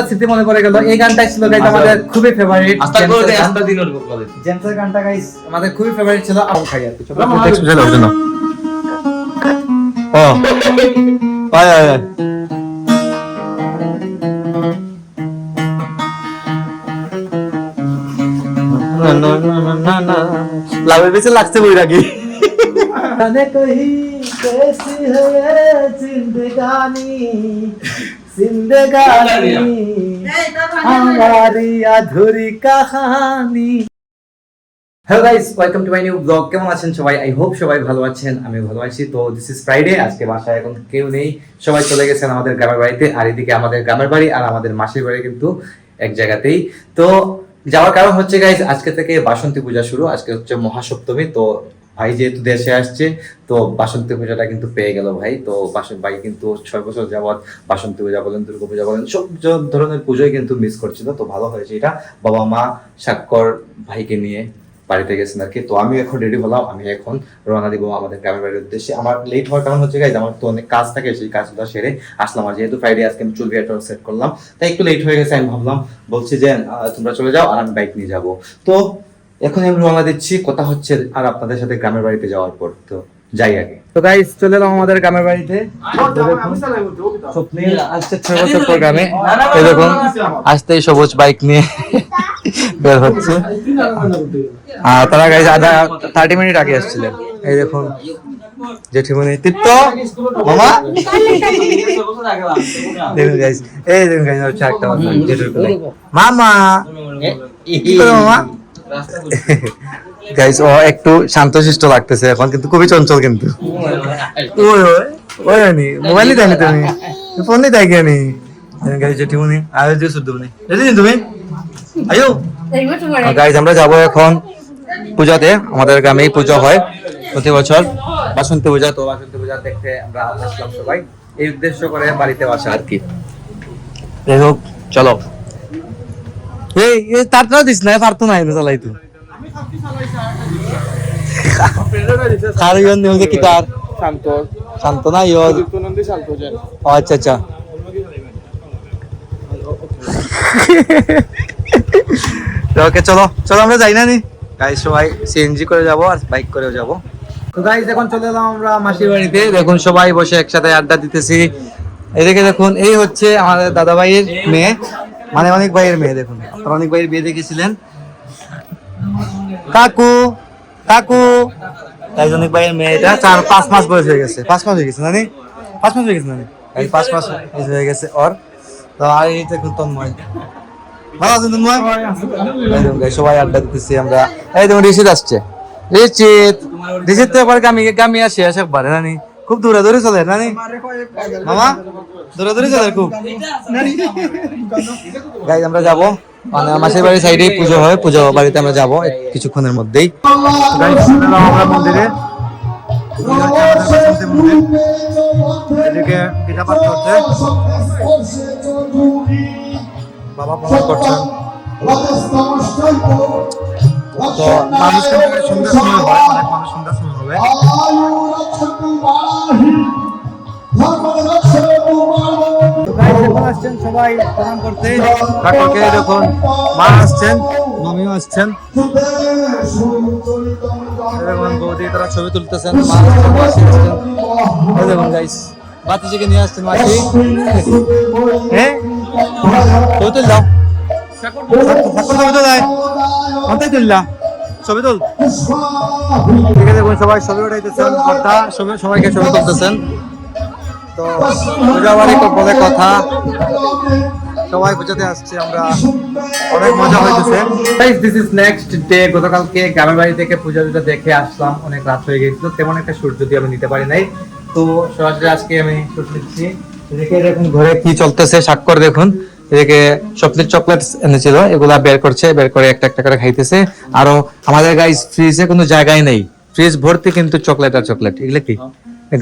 স্মৃতি মনে পড়ে গেল। এই গানটা ছিল গাইজ আমাদের খুবই ফেভারিট। জেমসের গানটা গাইজ আমাদের খুবই ফেভারিট ছিল। আমল খাই আর কিছু ও আয় আয় আয় লাভের বেশি লাগছে বই রাখি कैसी है जिंदगानी जिंदगानी हमारी अधूरी कहानी। Hello guys, welcome to my new blog. কেমন আছেন সবাই? আই হোপ সবাই ভালো আছেন, আমি ভালো আছি। তো দিস ইজ ফ্রাইডে, আজকে বাসায় এখন কেউ নেই, সবাই চলে গেছেন আমাদের গ্রামের বাড়িতে। আর এদিকে আমাদের গ্রামের বাড়ি আর আমাদের মাসির বাড়ি কিন্তু এক জায়গাতেই। তো যাওয়ার কারণ হচ্ছে গাইস, আজকে থেকে বাসন্তী পূজা শুরু। আজকে হচ্ছে মহাসপ্তমী। তো ভাই যেহেতু দেশে আসছে, তো বাসন্তী পূজাটা কিন্তু পেয়ে গেল ভাই। তো ভাই কিন্তু 6 বছর যাবৎ বাসন্তী পূজা বলেন, দুর্গা পূজা বলেন, সব ধরনের পুজোই কিন্তু মিস করছিল। তো ভালো হয়েছে এটা, বাবা মা স্বাক্ষর ভাইকে নিয়ে বাড়িতে গেছেন আর কি। তো আমি এখন রেডি হলাম, আমি এখন রওনা দিব আমাদের গ্রামের বাড়ির উদ্দেশ্যে। আমার লেট হওয়ার কারণ হচ্ছে গাইজ, আমার তো অনেক কাজ থাকে, সেই কাজটা সেরে আসলাম। আর যেহেতু ফ্রাইডে আজকে আমি চুল বিয়াটা সেট করলাম, তাই একটু লেট হয়ে গেছে। আমি ভাবলাম, বলছি যে তোমরা চলে যাও আর আমি বাইক নিয়ে যাবো। তো এখন আমি রওনা দিচ্ছি, কথা হচ্ছে আর আপনাদের সাথে গ্রামের বাড়িতে যাওয়ার পর। তো যাই আগে। তো গাইস চলে এলাম আমাদের গ্রামের বাড়িতে। স্বপ্নিল আসছে 6 বছর পর গ্রামে। এই দেখুন আসতেই সবুজ বাইক নিয়ে বের হচ্ছে। আর তারা গাইস আধা 30 মিনিট আগে আসছিলেন। এই দেখুন জেঠিমনি তৃপ্ত মামা, দেখুন গাইস, এই দেখুন গাইস হচ্ছে একটা কথা জেঠুর কোলে মামা, কি করে মামা গাইস। ও একটু শান্তশিষ্ট লাগতেছে এখন, কিন্তু খুবই চঞ্চল। কিন্তু মোবাইলই দেয়নি, তুমি ফোনই দেয় কেনি গাইস। জেঠিমনি আর যে শুদ্ধমনি রেডি তুমি আয়ো গাইস। আমরা যাবো এখন পূজাতে। আমাদের গ্রামেই পূজা হয় প্রতি বছর, বাসন্তী পূজা। তো বাসন্তী পূজা দেখতে আমরা আসলাম সবাই, এই উদ্দেশ্য করে বাড়িতে আসা আর কি। যাই হোক চলো। এই তারটাও দিস না, পারতো না এনে চালাই। তো শান্ত না আচ্ছা আচ্ছা। ওকে চলো চলো আমরা যাই না নি গাইস, সবাই সিএনজি করে যাবো আর বাইক করেও যাবো। তো গাইস এখন চলে এলাম আমরা মাসির বাড়িতে। দেখুন সবাই বসে একসাথে আড্ডা দিতেছি। এদিকে দেখুন এই হচ্ছে আমাদের দাদা ভাইয়ের মেয়ে, মানে অনেক ভাইয়ের মেয়ে। দেখুন আপনারা অনেক ভাইয়ের বিয়ে দেখেছিলেন। কাকু কাকু অনেক ভাইয়ের মেয়ে, এটা 4-5 মাস বয়স হয়ে গেছে। 5 মাস হয়ে গেছে নানি, 5 মাস হয়ে গেছে নানি, 5 মাস হয়ে গেছে ওর। তো আর এই দেখুন তন্ময়, ভালো আছেন তন্ময়? সবাই আড্ডা দিতেছি আমরা। এই দেখুন ঋষিত আসছে। ঋষিত তো এবার গামি আসে একবারে নানি, খুব দূরে দূরে চলে নানি মামা, দূরে দূরে চলে খুব। গাইজ আমরা যাবো, মানে মাসির বাড়ির সাইডে পুজো হয়, পুজো বাড়িতে আমরা যাবো কিছুক্ষণের মধ্যেই। আমরা মন্দিরে, এদিকে পিঠা পাত্র হচ্ছে, বাবা প্রণাম করছেন। তো মানুষ সন্ধ্যার সময় হয়, অনেক মানুষ সন্ধ্যার সময় হবে। আসছেন সবাই প্রণাম করতে ঠাকুরকে। দেখুন মা আসছেন, মামিও আসছেন, দেখুন বৌদি তারা ছবি তুলতেছেন। মা দেখুন গাইস বাতিজিকে নিয়ে আসছেন মাসি। হ্যাঁ ছবি তুল দাও, ছবি তো দেয় কোনটাই তুললা, ছবি তুল। ঠিক আছে দেখুন সবাই ছবি উঠাইতেছেন, কথা সবাইকে ছবি তুলতেছেন। তো পূজা বাড়ি বলে কথা, সবাই পূজাতে আসছে, আমরা অনেক মজা হইতেছে। This is next day. গতকালকে গ্রামের বাড়ি থেকে পূজা দেখে আসলাম, অনেক রাত হয়ে গেছিল, তেমন একটা শুট যদি আমি নিতে পারি নাই। তো সরাসরি আজকে আমি শুট নিচ্ছি। এদিকে দেখুন ঘরে কি চলতেছে, স্বাক্ষর দেখুন। এদিকে স্বপ্নের চকলেট এনেছিল, এগুলা বের করছে, বের করে একটা একটা করে খাইতেছে। আরো আমাদের গাইস ফ্রিজে কোনো জায়গায় নেই, ফ্রিজ ভর্তি কিন্তু চকলেট আর চকলেট। এগুলো কি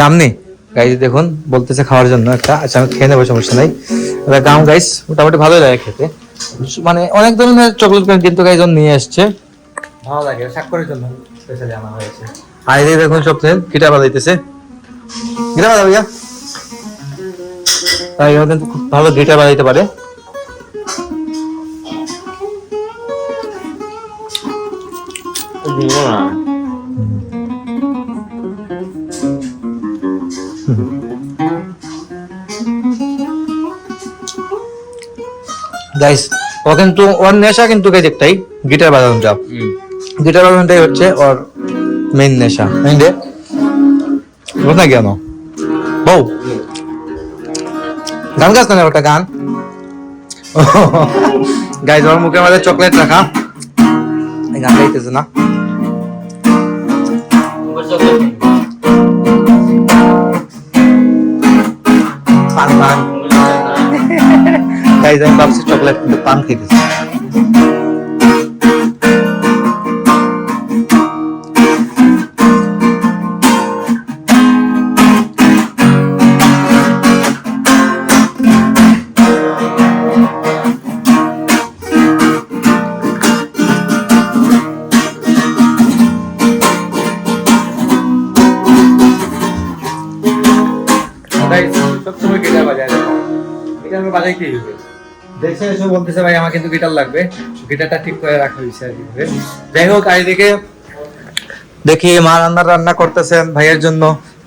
গাম নেই গাইজ, দেখুন বলতেছে খাওয়ার জন্য একটা। আচ্ছা আমি খেয়ে নেবো, সমস্যা নাই। এটা গাম গাইস, মোটামুটি ভালোই লাগে খেতে। মানে অনেক ধরনের চকলেট কিন্তু গাইজ নিয়ে আসছে, ভালো লাগে। স্বাক্ষরের জন্য স্পেশালি আনা হয়েছে। আর এই দেখুন চকলেট গিটার বাজাইতেছে, গিটার বাজাও ভাইয়া। তাই কিন্তু খুব ভালো গিটার বাজাইতে পারে। গাইস ও কিন্তু ওর নেশা কিন্তু গাইজ একটাই, গিটার বাজানোটা। গিটার বাজানোটাই হচ্ছে ওর মেইন নেশা। বুঝ না কেন বউ গান গাছ না ওটা গান। গাইজ ওর মুখের মধ্যে চকলেট রাখা, গান গাইতেছে না। পান পান গাইজ, আমি ভাবছি চকলেট কিন্তু পান খেতেছি। সবসময় গিটার বাজায়, গিটার বাজাইতেই হবে। দেশে এসে বলতেছে ভাই আমার কিন্তু গিটার লাগবে, গিটারটা ঠিক করে রাখা হয়েছে আর কি। যাই হোক, আর এদিকে দেখি মা রান্না করতেছেন ভাইয়ের জন্য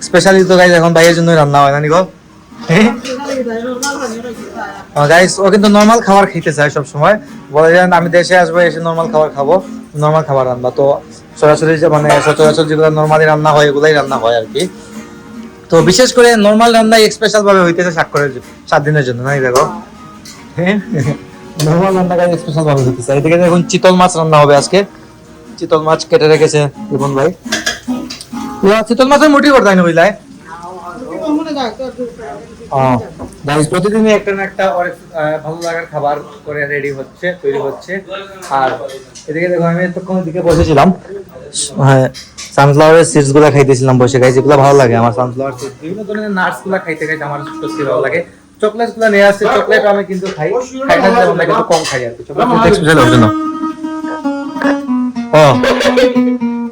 স্পেশালি। তো গাইজ এখন ভাইয়ের জন্য রান্না হয় না নি গো গাইজ। ও কিন্তু নর্মাল খাবার খেতে চায় সব সময়, বলে যে আমি দেশে আসবো, এসে নর্মাল খাবার খাবো, নর্মাল খাবার রান্না। তো সরাসরি মানে সচরাচর যেগুলো নর্মালি রান্না হয় এগুলাই রান্না হয় আর কি। তো বিশেষ করে নর্মাল রান্নাই স্পেশাল ভাবে হইতেছে স্বাক্ষরের 7 দিনের জন্য, নাই দেখো নর্মাল রান্না কাজ স্পেশাল ভাবে হইতেছে। এদিকে এখন চিতল মাছ রান্না হবে আজকে। চিতল মাছ কেটে রেখেছে রিপন ভাই। চিতল মাছের মুটি করতে হয় না বুঝলাই। গাইস প্রতিদিনই একটা না একটা ভালো লাগার খাবার করে রেডি হচ্ছে, তৈরি হচ্ছে। আর এদিকে দেখো আমি এতক্ষণ দিকে বসেছিলাম, হ্যাঁ সানফ্লাওয়ারের সিডস গুলা খাইতেছিলাম বসে। গাইস এগুলো ভালো লাগে আমার, সানফ্লাওয়ার সিডস বিভিন্ন ধরনের নাটস গুলা খাইতে খাইতে আমার সত্যি ভালো লাগে। চকলেট গুলা নিয়ে আসছে, চকলেট আমি কিন্তু খাই না, যেমন কিন্তু কম খাই আর কি। চকলেট স্পেশাল ওর জন্য। ও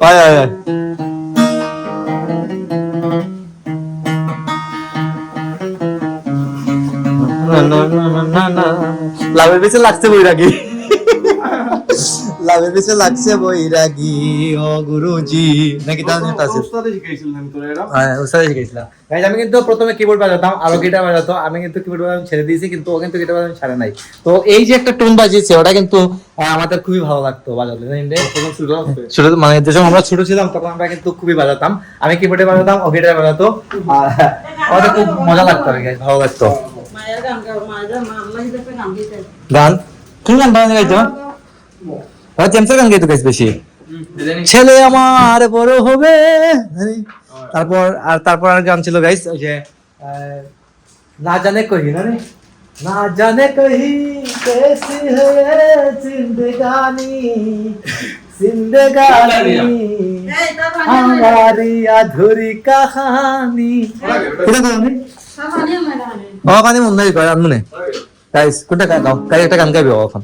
আয় আয় আয় লাভের পিছে লাগছে বৈরাগী, লাভের পিছে লাগছে বৈরাগী ও গুরুজি নাকি তার নেতা আছে। উস্তাদে শিখাইছিলাম তোরা এরা? হ্যাঁ উস্তাদে শিখাইছিলাম। গাইস আমি কিন্তু প্রথমে কিবোর্ড বাজাতাম, আরো গিটার বাজাতো, আমি কিন্তু কিবোর্ড বাজানো ছেড়ে দিয়েছি, কিন্তু ও কিন্তু গিটার বাজানো ছাড়ে নাই। তো এই যে একটা টোন বাজিয়েছে ওটা কিন্তু আমাদের খুবই ভালো লাগতো বাজাতে। ছোট মানে যখন আমরা ছোট ছিলাম তখন আমরা কিন্তু খুবই বাজাতাম, আমি কিবোর্ডে বাজাতাম, ও গিটারে বাজাতো। আমাদের খুব মজা লাগতো আর কি, ভালো লাগতো। গান কি গান বাজানো গাইতো? জেমসের গান গাইতো গাইছ বেশি। ছেলে আমার বড় হবে, তারপর আর গান ছিল গাইস ওই যে না জানে কহি, না জানে কহি कैसी है जिंदगानी जिंदगानी हमारी अधूरी कहानी। ও গানে মন নাই কয় আনমনে গাইস কোনটা গাও, গাই একটা গান গাইবে এখন।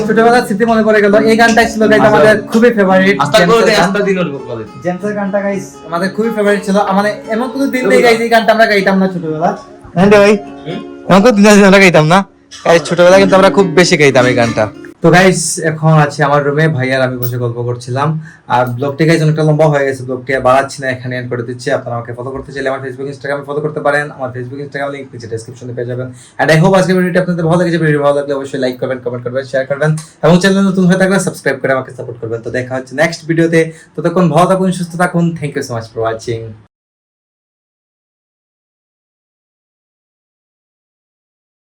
ছোটবেলার স্মৃতি মনে পড়ে গেল। এই গানটা ছিল গাইজ আমাদের খুবই ফেভারিট। জেমসের গানটা গাইজ আমাদের খুবই ফেভারিট ছিল। মানে এমন কোনো দিন নেই গাইজ এই গানটা আমরা গাইতাম না ছোটবেলা। হ্যাঁ ভাই, এমন কোনো দিন আমরা গাইতাম না গাইজ ছোটবেলা, কিন্তু আমরা খুব বেশি গাইতাম এই গানটা। তো গাইস এখন আছি আমার রুমে, ভাই আর আমি বসে গল্প করছিলাম। আর ব্লগটি গাইস অনেকটা লম্বা হয়ে গেছে, ব্লগটি আর বাড়াচ্ছি না, এখানে এন্ড করে দিচ্ছি। আপনারা আমাকে ফলো করতে চাইলে আমার ফেসবুক ইনস্টাগ্রামে ফলো করতে পারেন। আমার ফেসবুক ইনস্টাগ্রাম লিংক নিচে ডেসক্রিপশনে পেয়ে যাবেন। এন্ড আই হোপ আজকের ভিডিওটি আপনাদের ভালো লেগেছে। ভিডিও ভালো লাগলে অবশ্যই লাইক করবেন, কমেন্ট করবেন, শেয়ার করবেন এবং চ্যানেলে নতুন হয়ে থাকলে সাবস্ক্রাইব করে আমাকে সাপোর্ট করবেন। তো দেখা হচ্ছে নেক্সট ভিডিওতে। ততক্ষণ ভালো থাকুন, সুস্থ থাকুন। Thank you so much for watching.